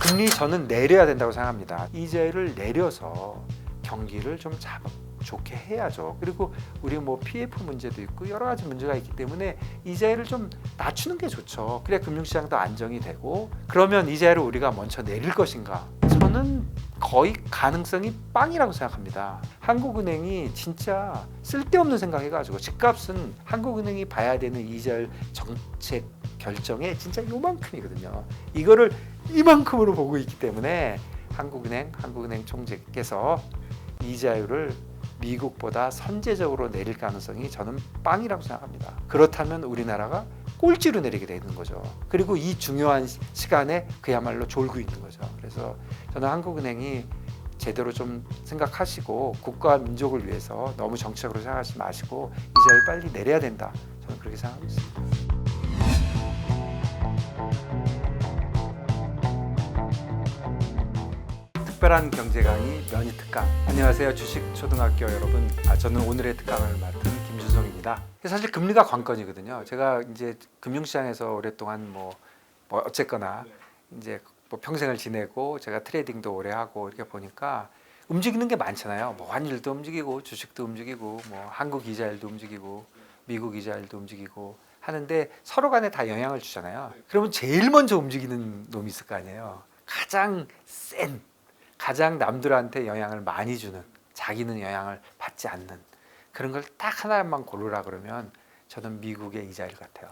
금리 저는 내려야 된다고 생각합니다. 이자율을 내려서 경기를 좀 좋게 해야죠. 그리고 우리 뭐 PF 문제도 있고 여러 가지 문제가 있기 때문에 이자율을 좀 낮추는 게 좋죠. 그래야 금융시장도 안정이 되고. 그러면 이자율을 우리가 먼저 내릴 것인가? 저는 거의 가능성이 빵이라고 생각합니다. 한국은행이 진짜 쓸데없는 생각해가지고 집값은 한국은행이 봐야 되는 이자율 정책 결정에 진짜 요만큼이거든요. 이거를 이만큼으로 보고 있기 때문에 한국은행 총재께서 이자율을 미국보다 선제적으로 내릴 가능성이 저는 빵이라고 생각합니다. 그렇다면 우리나라가 꼴찌로 내리게 되는 거죠. 그리고 이 중요한 시간에 그야말로 졸고 있는 거죠. 그래서 저는 한국은행이 제대로 좀 생각하시고 국가와 민족을 위해서 너무 정책으로 생각하지 마시고 이자율 빨리 내려야 된다. 저는 그렇게 생각하고 있습니다. 특별한 경제 강의 면이 특강. 안녕하세요, 주식 초등학교 여러분. 저는 오늘의 특강을 맡은 김준성입니다. 사실 금리가 관건이거든요. 제가 이제 금융시장에서 오랫동안 뭐 어쨌거나 이제 뭐 평생을 지내고 제가 트레이딩도 오래 하고 이렇게 보니까 움직이는 게 많잖아요. 뭐 환율도 움직이고 주식도 움직이고 뭐 한국 이자율도 움직이고 미국 이자율도 움직이고 하는데 서로 간에 다 영향을 주잖아요. 그러면 제일 먼저 움직이는 놈이 있을 거 아니에요. 가장 남들한테 영향을 많이 주는, 자기는 영향을 받지 않는 그런 걸 딱 하나만 고르라 그러면 저는 미국의 이자율 같아요.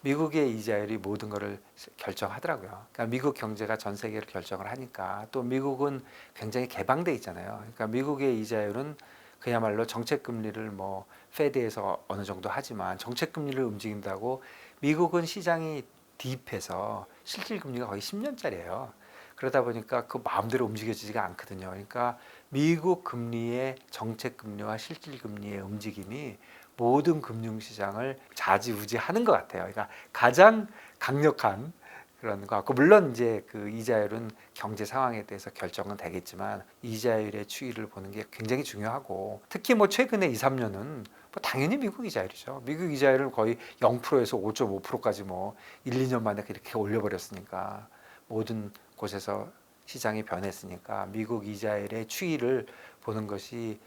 미국의 이자율이 모든 것을 결정하더라고요. 그러니까 미국 경제가 전 세계를 결정을 하니까 또 미국은 굉장히 개방돼 있잖아요. 그러니까 미국의 이자율은 그야말로 정책 금리를 뭐 페드에서 어느 정도 하지만 정책 금리를 움직인다고 미국은 시장이 딥해서 실질 금리가 거의 10년짜리예요. 그러다 보니까 그 마음대로 움직여지지가 않거든요. 그러니까 미국 금리의 정책 금리와 실질 금리의 움직임이 모든 금융시장을 좌지우지하는 것 같아요. 그러니까 가장 강력한 그런 것 같고, 물론 이제 그 이자율은 경제 상황에 대해서 결정은 되겠지만 이자율의 추이를 보는 게 굉장히 중요하고, 특히 뭐 최근에 2, 3년은 뭐 당연히 미국 이자율이죠. 미국 이자율을 거의 0%에서 5.5%까지 뭐 1, 2년 만에 이렇게 올려버렸으니까 모든 곳에서 시장이 변했으니까 미국 이자율의 추이를 보는 것이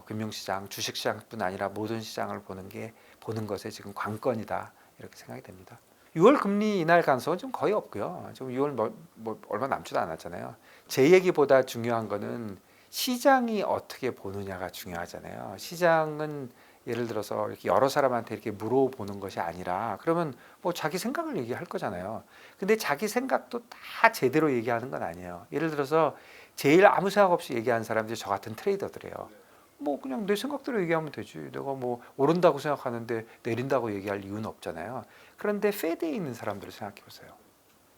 금융시장, 주식시장뿐 아니라 모든 시장을 보는 것에 지금 관건이다 이렇게 생각이 됩니다. 6월 금리 인하할 가능성은 좀 거의 없고요. 지금 6월 뭐 얼마 남지도 않았잖아요. 제 얘기보다 중요한 거는 시장이 어떻게 보느냐가 중요하잖아요. 시장은 예를 들어서 이렇게 여러 사람한테 이렇게 물어보는 것이 아니라 그러면 뭐 자기 생각을 얘기할 거잖아요. 근데 자기 생각도 다 제대로 얘기하는 건 아니에요. 예를 들어서 제일 아무 생각 없이 얘기하는 사람들이 저 같은 트레이더들이에요. 뭐 그냥 내 생각대로 얘기하면 되지. 내가 뭐 오른다고 생각하는데 내린다고 얘기할 이유는 없잖아요. 그런데 페드에 있는 사람들을 생각해 보세요.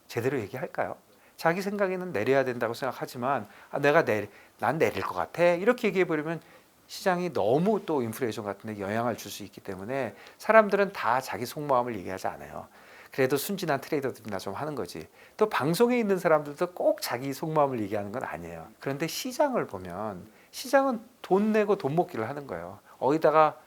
제대로 얘기할까요? 자기 생각에는 내려야 된다고 생각하지만 난 내릴 것 같아 이렇게 얘기해 버리면 시장이 너무 또 인플레이션 같은 데 영향을 줄 수 있기 때문에 사람들은 다 자기 속마음을 얘기하지 않아요. 그래도 순진한 트레이더들이나 좀 하는 거지. 또 방송에 있는 사람들도 꼭 자기 속마음을 얘기하는 건 아니에요. 그런데 시장을 보면 시장은 돈 내고 돈 먹기를 하는 거예요. 어디다가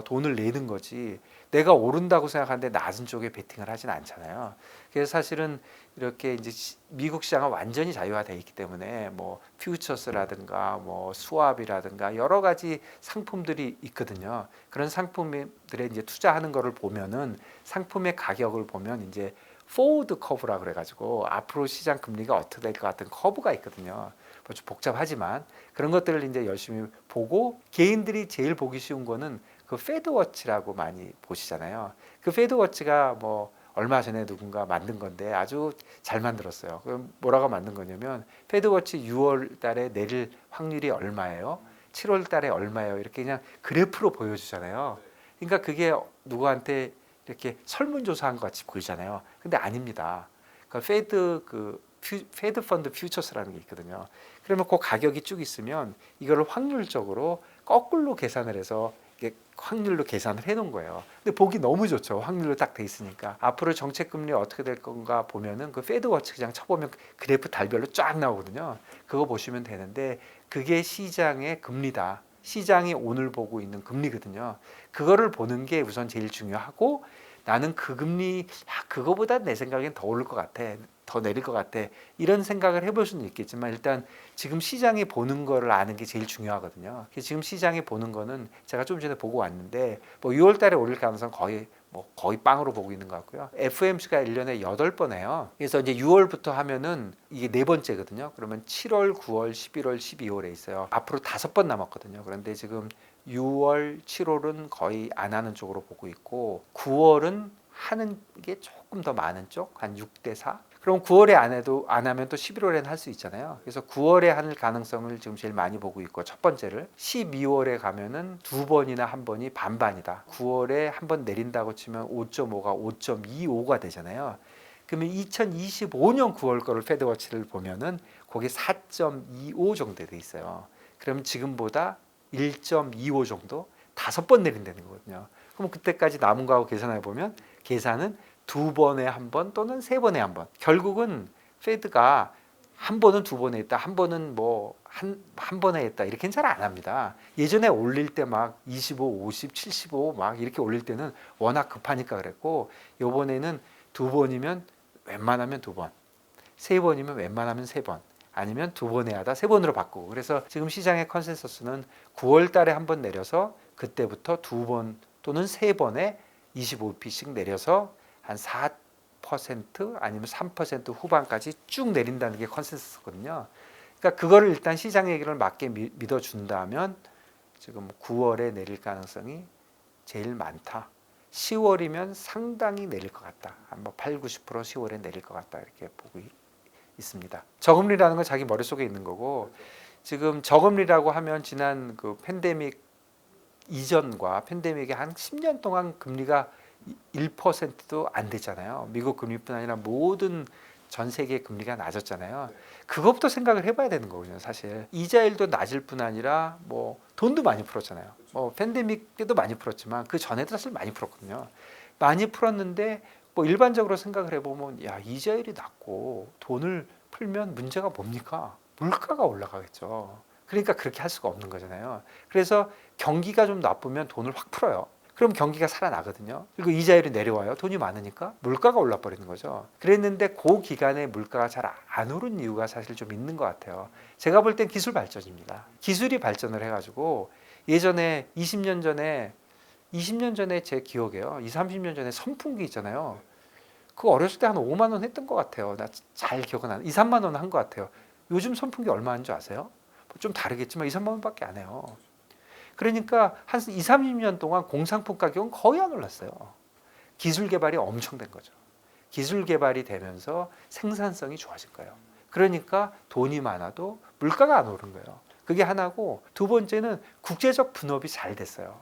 돈을 내는 거지 내가 오른다고 생각하는데 낮은 쪽에 베팅을 하진 않잖아요. 그래서 사실은 이렇게 이제 미국 시장은 완전히 자유화되어 있기 때문에 뭐 퓨처스라든가 뭐 스왑이라든가 여러 가지 상품들이 있거든요. 그런 상품들에 이제 투자하는 거를 보면은 상품의 가격을 보면 이제 포워드 커브라 그래가지고 앞으로 시장 금리가 어떻게 될 것 같은 커브가 있거든요. 뭐 좀 복잡하지만 그런 것들을 이제 열심히 보고 개인들이 제일 보기 쉬운 거는 그 패드워치라고 많이 보시잖아요. 그 패드워치가 뭐 얼마 전에 누군가 만든 건데 아주 잘 만들었어요. 그럼 뭐라고 만든 거냐면 패드워치 6월 달에 내릴 확률이 얼마예요? 7월 달에 얼마예요? 이렇게 그냥 그래프로 보여주잖아요. 그러니까 그게 누구한테 이렇게 설문조사한 것 같이 보이잖아요. 근데 아닙니다. 페드 펀드 퓨처스라는 게 있거든요. 그러면 그 가격이 쭉 있으면 이거를 확률적으로 거꾸로 계산을 해서 확률로 계산을 해놓은 거예요. 근데 보기 너무 좋죠. 확률로 딱 돼 있으니까. 앞으로 정책 금리 어떻게 될 건가 보면은 그 패드워치 그냥 쳐보면 그래프 달별로 쫙 나오거든요. 그거 보시면 되는데 그게 시장의 금리다. 시장이 오늘 보고 있는 금리거든요. 그거를 보는 게 우선 제일 중요하고 나는 그 금리 그거보다 내 생각엔 더 오를 것 같아. 더 내릴 것 같아. 이런 생각을 해볼 수는 있겠지만 일단 지금 시장이 보는 거를 아는 게 제일 중요하거든요. 지금 시장이 보는 거는 제가 좀 전에 보고 왔는데 뭐 6월 달에 오를 가능성 거의 빵으로 보고 있는 것 같고요. FOMC가 1년에 8번 해요. 그래서 이제 6월부터 하면은 이게 네 번째거든요. 그러면 7월, 9월, 11월, 12월에 있어요. 앞으로 5번 남았거든요. 그런데 지금 6월, 7월은 거의 안 하는 쪽으로 보고 있고 9월은 하는 게 조금 더 많은 쪽, 한 6대 4. 그럼 9월에 안 하면 또 11월에는 할 수 있잖아요. 그래서 9월에 할 가능성을 지금 제일 많이 보고 있고 첫 번째를 12월에 가면은 두 번이나 한 번이 반반이다. 9월에 한 번 내린다고 치면 5.5가 5.25가 되잖아요. 그러면 2025년 9월 거를 패드워치를 보면은 거기 4.25 정도 돼 있어요. 그럼 지금보다 1.25 정도 5번 내린다는 거거든요. 그럼 그때까지 남은 거하고 계산해 보면 계산은 2번에 한 번 또는 3번에 한 번. 결국은 페드가 한 번은 2번에 했다, 한 번은 뭐 한 번에 했다 이렇게는 잘 안 합니다. 예전에 올릴 때 막 25, 50, 75 막 이렇게 올릴 때는 워낙 급하니까 그랬고 요번에는 2번이면 웬만하면 2번, 3번이면 웬만하면 3번. 아니면 2번에 하다 3번으로 바꾸고. 그래서 지금 시장의 컨센서스는 9월 달에 한 번 내려서 그때부터 2번 또는 3번에 25p씩 내려서 한 4% 아니면 3% 후반까지 쭉 내린다는 게 컨센서스거든요. 그러니까 그거를 일단 시장 얘기를 맞게 믿어준다면 지금 9월에 내릴 가능성이 제일 많다. 10월이면 상당히 내릴 것 같다. 한 8, 90% 10월에 내릴 것 같다. 이렇게 보고 있습니다. 저금리라는 건 자기 머릿속에 있는 거고 지금 저금리라고 하면 지난 그 팬데믹 이전과 팬데믹의 한 10년 동안 금리가 1%도 안 됐잖아요. 미국 금리뿐 아니라 모든 전 세계 금리가 낮았잖아요. 그것부터 생각을 해봐야 되는 거거든요. 사실 이자율도 낮을 뿐 아니라 뭐 돈도 많이 풀었잖아요. 뭐 팬데믹 때도 많이 풀었지만 그 전에도 사실 많이 풀었거든요. 많이 풀었는데 뭐 일반적으로 생각을 해보면 야 이자율이 낮고 돈을 풀면 문제가 뭡니까? 물가가 올라가겠죠. 그러니까 그렇게 할 수가 없는 거잖아요. 그래서 경기가 좀 나쁘면 돈을 확 풀어요. 그럼 경기가 살아나거든요. 그리고 이자율이 내려와요. 돈이 많으니까 물가가 올라 버리는 거죠. 그랬는데 그 기간에 물가가 잘 안 오른 이유가 사실 좀 있는 것 같아요. 제가 볼 땐 기술 발전입니다. 기술이 발전을 해가지고 예전에 20년 전에 제 기억에요. 2, 30년 전에 선풍기 있잖아요. 그거 어렸을 때 한 5만 원 했던 것 같아요. 나 잘 기억은 안 2, 3만 원 한 것 같아요. 요즘 선풍기 얼마 하는 줄 아세요? 좀 다르겠지만 2, 3만 원밖에 안 해요. 그러니까 한 2, 30년 동안 공상품 가격은 거의 안 올랐어요. 기술 개발이 엄청 된 거죠. 기술 개발이 되면서 생산성이 좋아진 거예요. 그러니까 돈이 많아도 물가가 안 오른 거예요. 그게 하나고 두 번째는 국제적 분업이 잘 됐어요.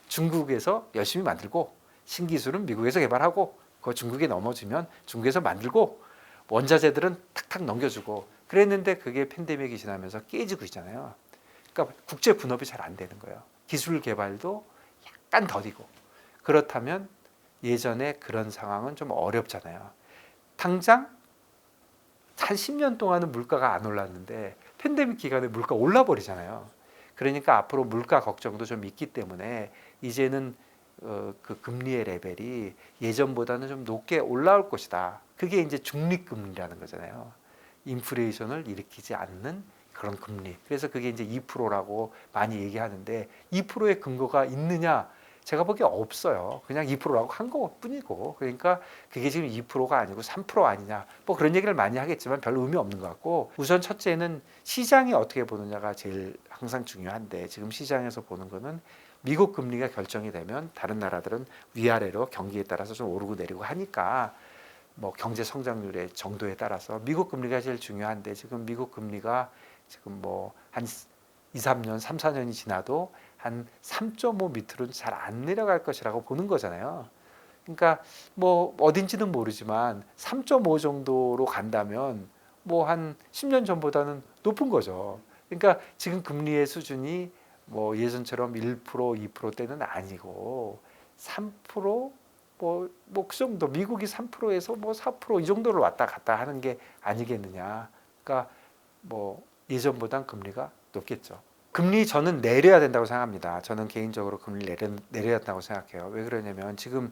중국에서 열심히 만들고 신기술은 미국에서 개발하고 그 중국에 넘어지면 중국에서 만들고 원자재들은 탁탁 넘겨주고 그랬는데 그게 팬데믹이 지나면서 깨지고 있잖아요. 그러니까 국제 분업이 잘 안 되는 거예요. 기술 개발도 약간 더디고 그렇다면 예전에 그런 상황은 좀 어렵잖아요. 당장 한 10년 동안은 물가가 안 올랐는데 팬데믹 기간에 물가 올라버리잖아요. 그러니까 앞으로 물가 걱정도 좀 있기 때문에 이제는 그 금리의 레벨이 예전보다는 좀 높게 올라올 것이다. 그게 이제 중립금리라는 거잖아요. 인플레이션을 일으키지 않는 그런 금리. 그래서 그게 이제 2%라고 많이 얘기하는데 2%의 근거가 있느냐? 제가 보기에 없어요. 그냥 2%라고 한 것뿐이고. 그러니까 그게 지금 2%가 아니고 3% 아니냐. 뭐 그런 얘기를 많이 하겠지만 별 의미 없는 것 같고 우선 첫째는 시장이 어떻게 보느냐가 제일 항상 중요한데 지금 시장에서 보는 거는 미국 금리가 결정이 되면 다른 나라들은 위아래로 경기에 따라서 좀 오르고 내리고 하니까 뭐 경제 성장률의 정도에 따라서 미국 금리가 제일 중요한데 지금 미국 금리가 지금 뭐 한 2, 3년, 3, 4년이 지나도 한 3.5 밑으로는 잘 안 내려갈 것이라고 보는 거잖아요. 그러니까 뭐 어딘지는 모르지만 3.5 정도로 간다면 뭐 한 10년 전보다는 높은 거죠. 그러니까 지금 금리의 수준이 뭐 예전처럼 1%, 2%대는 아니고 3%, 그 정도 미국이 3%에서 뭐 4%이 정도로 왔다 갔다 하는 게 아니겠느냐. 그러니까 뭐 예전보단 금리가 높겠죠. 금리 저는 내려야 된다고 생각합니다. 저는 개인적으로 금리 내려야 된다고 생각해요. 왜 그러냐면 지금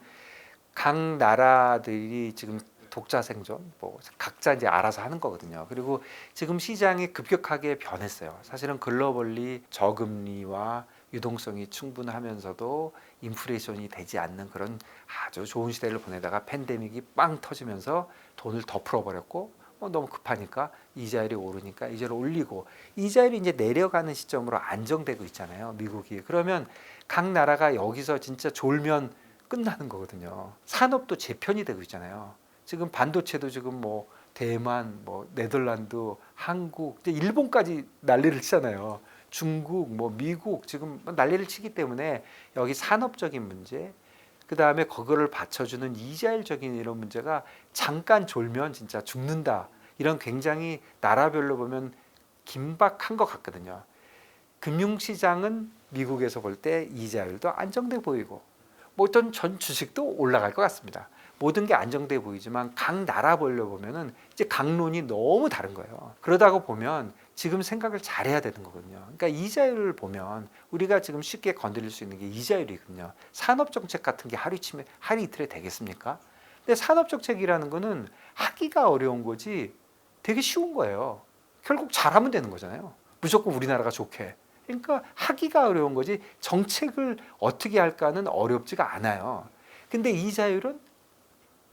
각 나라들이 지금 독자 생존 뭐 각자 이제 알아서 하는 거거든요. 그리고 지금 시장이 급격하게 변했어요. 사실은 글로벌리 저금리와 유동성이 충분하면서도 인플레이션이 되지 않는 그런 아주 좋은 시대를 보내다가 팬데믹이 빵 터지면서 돈을 더 풀어버렸고 너무 급하니까 이자율이 오르니까 이자를 올리고 이자율이 이제 내려가는 시점으로 안정되고 있잖아요. 미국이. 그러면 각 나라가 여기서 진짜 졸면 끝나는 거거든요. 산업도 재편이 되고 있잖아요. 지금 반도체도 지금 뭐 대만, 뭐 네덜란드, 한국, 이제 일본까지 난리를 치잖아요. 중국, 뭐 미국 지금 난리를 치기 때문에 여기 산업적인 문제, 그 다음에 그거를 받쳐주는 이자율적인 이런 문제가 잠깐 졸면 진짜 죽는다. 이런 굉장히 나라별로 보면 긴박한 것 같거든요. 금융시장은 미국에서 볼 때 이자율도 안정돼 보이고 뭐 어떤 전 주식도 올라갈 것 같습니다. 모든 게 안정돼 보이지만 각 나라 벌려 보면은 이제 강론이 너무 다른 거예요. 그러다가 보면 지금 생각을 잘해야 되는 거거든요. 그러니까 이자율을 보면 우리가 지금 쉽게 건드릴 수 있는 게 이자율이거든요. 산업 정책 같은 게 하루 이틀에 되겠습니까? 근데 산업 정책이라는 거는 하기가 어려운 거지 되게 쉬운 거예요. 결국 잘하면 되는 거잖아요. 무조건 우리나라가 좋게. 그러니까 하기가 어려운 거지 정책을 어떻게 할까는 어렵지가 않아요. 근데 이자율은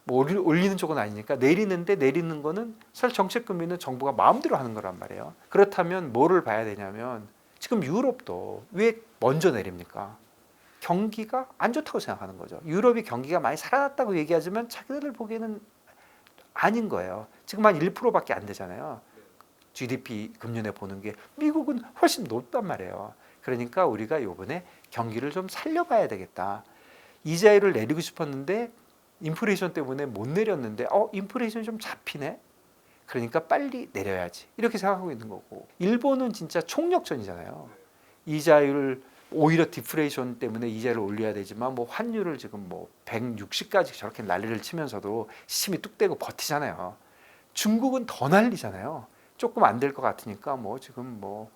뭐 올리는 쪽은 아니니까 내리는 거는 사실 정책 금리는 정부가 마음대로 하는 거란 말이에요. 그렇다면 뭐를 봐야 되냐면 지금 유럽도 왜 먼저 내립니까? 경기가 안 좋다고 생각하는 거죠. 유럽이 경기가 많이 살아났다고 얘기하지만 자기들 보기에는 아닌 거예요. 지금 한 1%밖에 안 되잖아요. GDP 금년에 보는 게 미국은 훨씬 높단 말이에요. 그러니까 우리가 이번에 경기를 좀 살려봐야 되겠다. 이자율을 내리고 싶었는데 인플레이션 때문에 못 내렸는데 인플레이션 좀 잡히네. 그러니까 빨리 내려야지. 이렇게 생각하고 있는 거고. 일본은 진짜 총력전이잖아요. 이자율 오히려 디플레이션 때문에 이자를 올려야 되지만 뭐 환율을 지금 뭐 160까지 저렇게 난리를 치면서도 힘이 뚝 떼고 버티잖아요. 중국은 더 난리잖아요. 조금 안 될 것 같으니까 뭐 지금 뭐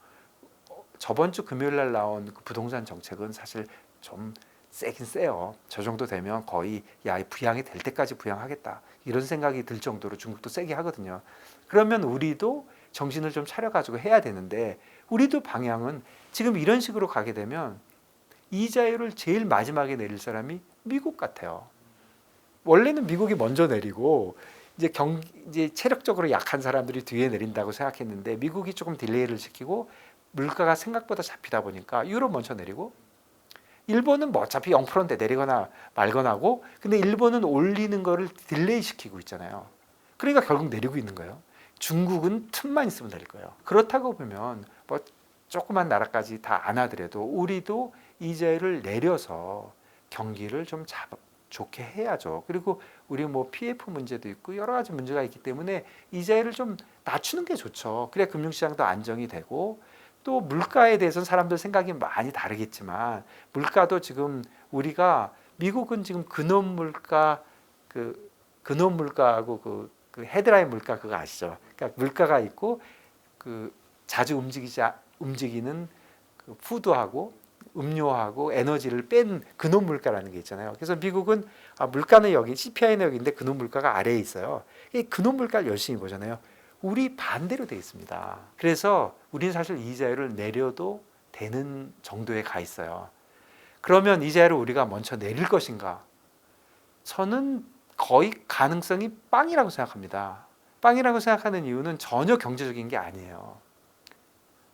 저번 주 금요일 날 나온 그 부동산 정책은 사실 좀 세긴 세요. 저 정도 되면 거의 부양이 될 때까지 부양하겠다. 이런 생각이 들 정도로 중국도 세게 하거든요. 그러면 우리도 정신을 좀 차려가지고 해야 되는데 우리도 방향은 지금 이런 식으로 가게 되면 이자율을 제일 마지막에 내릴 사람이 미국 같아요. 원래는 미국이 먼저 내리고 이제 체력적으로 약한 사람들이 뒤에 내린다고 생각했는데 미국이 조금 딜레이를 시키고 물가가 생각보다 잡히다 보니까 유럽 먼저 내리고 일본은 뭐 어차피 0%인데 내리거나 말거나 하고 근데 일본은 올리는 거를 딜레이 시키고 있잖아요. 그러니까 결국 내리고 있는 거예요. 중국은 틈만 있으면 내릴 거예요. 그렇다고 보면 뭐 조그만 나라까지 다 안 하더라도 우리도 이자율을 내려서 경기를 좀 좋게 해야죠. 그리고 우리 뭐 PF 문제도 있고 여러 가지 문제가 있기 때문에 이자율을 좀 낮추는 게 좋죠. 그래야 금융시장도 안정이 되고 또 물가에 대해서는 사람들 생각이 많이 다르겠지만 물가도 지금 우리가 미국은 지금 근원 물가하고 그 헤드라인 물가 그거 아시죠? 그러니까 물가가 있고 그 자주 움직이는 그 푸드하고 음료하고 에너지를 뺀 근원 물가라는 게 있잖아요. 그래서 미국은 물가는 여기 CPI는 여기인데 근원 물가가 아래에 있어요. 이 근원 물가를 열심히 보잖아요. 우리 반대로 되어 있습니다. 그래서 우리는 사실 이자율을 내려도 되는 정도에 가 있어요. 그러면 이자율을 우리가 먼저 내릴 것인가? 저는 거의 가능성이 빵이라고 생각합니다. 빵이라고 생각하는 이유는 전혀 경제적인 게 아니에요.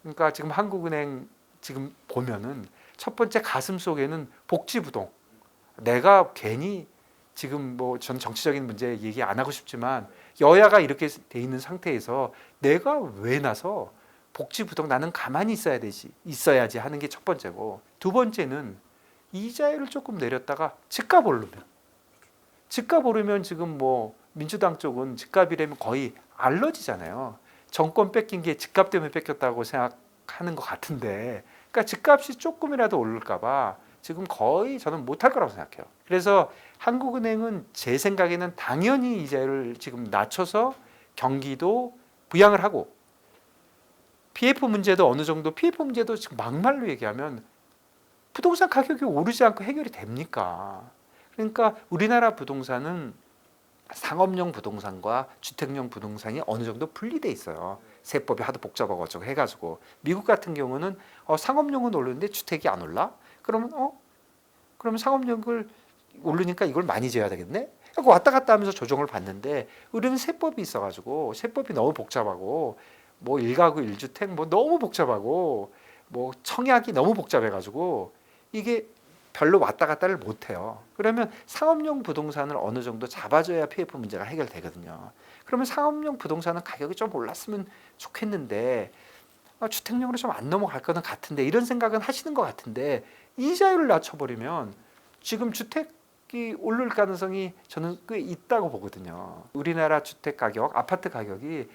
그러니까 지금 한국은행 지금 보면은 첫 번째 가슴 속에는 복지부동. 내가 괜히 지금 뭐 전 정치적인 문제 얘기 안 하고 싶지만 여야가 이렇게 돼 있는 상태에서 내가 왜 나서 복지부동 나는 가만히 있어야지 하는 게 첫 번째고 두 번째는 이자율을 조금 내렸다가 집값 오르면 지금 뭐 민주당 쪽은 집값이라면 거의 알러지잖아요. 정권 뺏긴 게 집값 때문에 뺏겼다고 생각하는 것 같은데 그러니까 집값이 조금이라도 오를까 봐 지금 거의 저는 못할 거라고 생각해요. 그래서 한국은행은 제 생각에는 당연히 이자율을 지금 낮춰서 경기도 부양을 하고 PF 문제도 어느 정도 PF 문제도 지금 막말로 얘기하면 부동산 가격이 오르지 않고 해결이 됩니까? 그러니까 우리나라 부동산은 상업용 부동산과 주택용 부동산이 어느 정도 분리돼 있어요. 세법이 하도 복잡하고 어쩌고 해가지고. 미국 같은 경우는 상업용은 오르는데 주택이 안 올라? 그러면 상업용을 오르니까 이걸 많이 지어야 되겠네? 하고 왔다 갔다 하면서 조정을 받는데, 우리는 세법이 있어가지고 세법이 너무 복잡하고, 뭐 1가구 1주택 뭐 너무 복잡하고, 뭐 청약이 너무 복잡해가지고 이게 별로 왔다 갔다를 못해요. 그러면 상업용 부동산을 어느 정도 잡아줘야 PF 문제가 해결되거든요. 그러면 상업용 부동산은 가격이 좀 올랐으면 좋겠는데, 주택용으로 좀 안 넘어갈 거는 같은데, 이런 생각은 하시는 것 같은데, 이자율을 낮춰버리면 지금 주택이 오를 가능성이 저는 꽤 있다고 보거든요. 우리나라 주택 가격, 아파트 가격이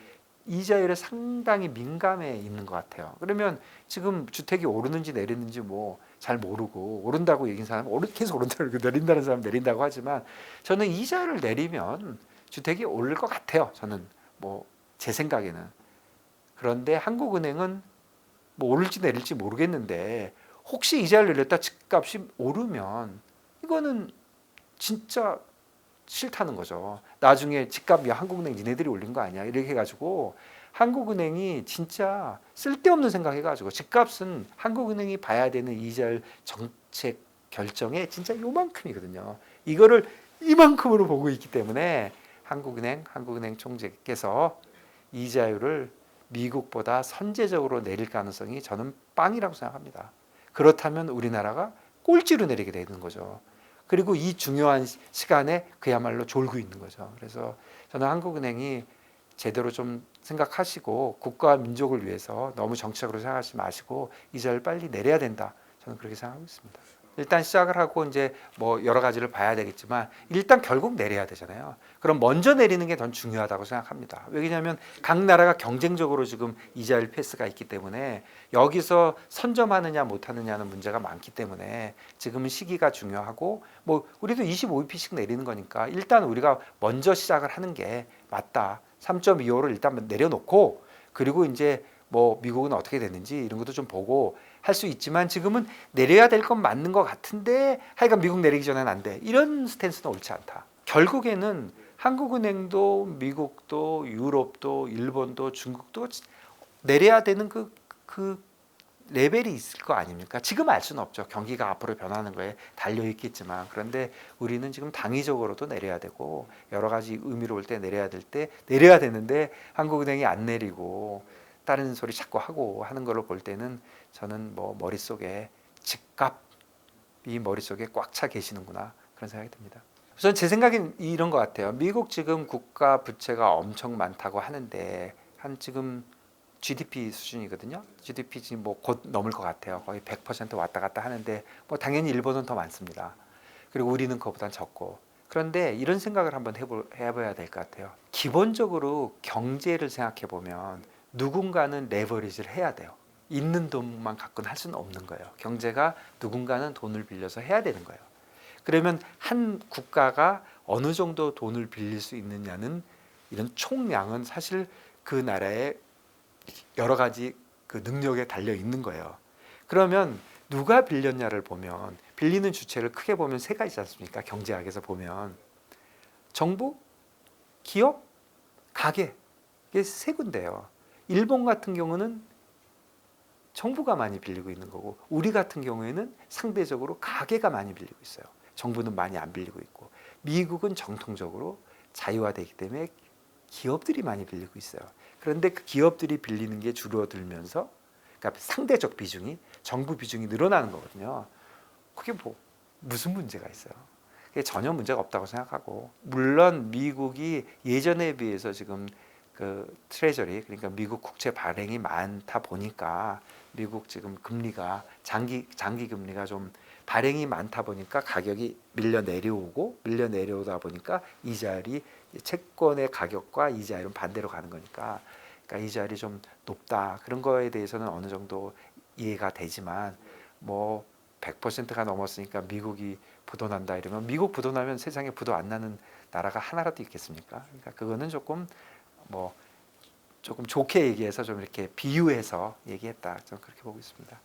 이자율에 상당히 민감해 있는 것 같아요. 그러면 지금 주택이 오르는지 내리는지 뭐 잘 모르고, 오른다고 얘기한 사람은 계속 오른다고, 내린다는 사람은 내린다고 하지만, 저는 이자율을 내리면 주택이 오를 것 같아요. 저는 뭐 제 생각에는. 그런데 한국은행은 뭐 오를지 내릴지 모르겠는데, 혹시 이자를 내렸다 집값이 오르면 이거는 진짜 싫다는 거죠. 나중에 집값이 한국은행 니네들이 올린 거 아니야? 이렇게 해가지고 한국은행이 진짜 쓸데없는 생각해가지고, 집값은 한국은행이 봐야 되는 이자율 정책 결정에 진짜 요만큼이거든요. 이거를 이만큼으로 보고 있기 때문에 한국은행 총재께서 이자율을 미국보다 선제적으로 내릴 가능성이 저는 빵이라고 생각합니다. 그렇다면 우리나라가 꼴찌로 내리게 되는 거죠. 그리고 이 중요한 시간에 그야말로 졸고 있는 거죠. 그래서 저는 한국은행이 제대로 좀 생각하시고, 국가와 민족을 위해서 너무 정책으로 생각하지 마시고 이자를 빨리 내려야 된다. 저는 그렇게 생각하고 있습니다. 일단 시작을 하고 이제 뭐 여러 가지를 봐야 되겠지만, 일단 결국 내려야 되잖아요. 그럼 먼저 내리는 게 더 중요하다고 생각합니다. 왜냐하면 각 나라가 경쟁적으로 지금 이자율 패스가 있기 때문에 여기서 선점하느냐 못하느냐는 문제가 많기 때문에 지금은 시기가 중요하고, 뭐 우리도 25bp씩 내리는 거니까 일단 우리가 먼저 시작을 하는 게 맞다. 3.25를 일단 내려놓고, 그리고 이제 뭐 미국은 어떻게 됐는지 이런 것도 좀 보고 할 수 있지만, 지금은 내려야 될 건 맞는 것 같은데 하여간 미국 내리기 전에는 안 돼, 이런 스탠스는 옳지 않다. 결국에는 한국은행도 미국도 유럽도 일본도 중국도 내려야 되는 그 레벨이 있을 거 아닙니까? 지금 알 수는 없죠. 경기가 앞으로 변하는 거에 달려 있겠지만, 그런데 우리는 지금 당위적으로도 내려야 되고, 여러 가지 의미로 볼 때 내려야 될 때 내려야 되는데, 한국은행이 안 내리고 다른 소리 자꾸 하고 하는 걸로 볼 때는, 저는 뭐 머릿속에 집값이 머릿속에 꽉 차 계시는구나, 그런 생각이 듭니다. 우선 제 생각엔 이런 것 같아요. 미국 지금 국가 부채가 엄청 많다고 하는데, 한 지금 GDP 수준이거든요. GDP 지금 뭐 곧 넘을 것 같아요. 거의 100% 왔다 갔다 하는데, 뭐 당연히 일본은 더 많습니다. 그리고 우리는 그거보단 적고. 그런데 이런 생각을 한번 해봐야 될 것 같아요. 기본적으로 경제를 생각해 보면 누군가는 레버리지를 해야 돼요. 있는 돈만 갖고는 할 수는 없는 거예요. 경제가 누군가는 돈을 빌려서 해야 되는 거예요. 그러면 한 국가가 어느 정도 돈을 빌릴 수 있느냐는, 이런 총량은 사실 그 나라의 여러 가지 그 능력에 달려 있는 거예요. 그러면 누가 빌렸냐를 보면, 빌리는 주체를 크게 보면 세 가지지 않습니까? 경제학에서 보면 정부, 기업, 가계, 이게 세 군데예요. 일본 같은 경우는 정부가 많이 빌리고 있는 거고, 우리 같은 경우에는 상대적으로 가계가 많이 빌리고 있어요. 정부는 많이 안 빌리고 있고, 미국은 정통적으로 자유화되기 때문에 기업들이 많이 빌리고 있어요. 그런데 그 기업들이 빌리는 게 줄어들면서, 그러니까 상대적 비중이, 정부 비중이 늘어나는 거거든요. 그게 뭐 무슨 문제가 있어요? 그게 전혀 문제가 없다고 생각하고, 물론 미국이 예전에 비해서 지금 그 트레저리, 그러니까 미국 국채 발행이 많다 보니까, 미국 지금 금리가 장기 금리가 좀 발행이 많다 보니까 가격이 밀려 내려오다 보니까 이자율이, 채권의 가격과 이자율은 반대로 가는 거니까, 그러니까 이자율이 좀 높다, 그런 거에 대해서는 어느 정도 이해가 되지만, 뭐 100%가 넘었으니까 미국이 부도난다 이러면, 미국 부도나면 세상에 부도 안 나는 나라가 하나라도 있겠습니까? 그러니까 그거는 조금 좋게 얘기해서 좀 이렇게 비유해서 얘기했다, 저는 그렇게 보고 있습니다.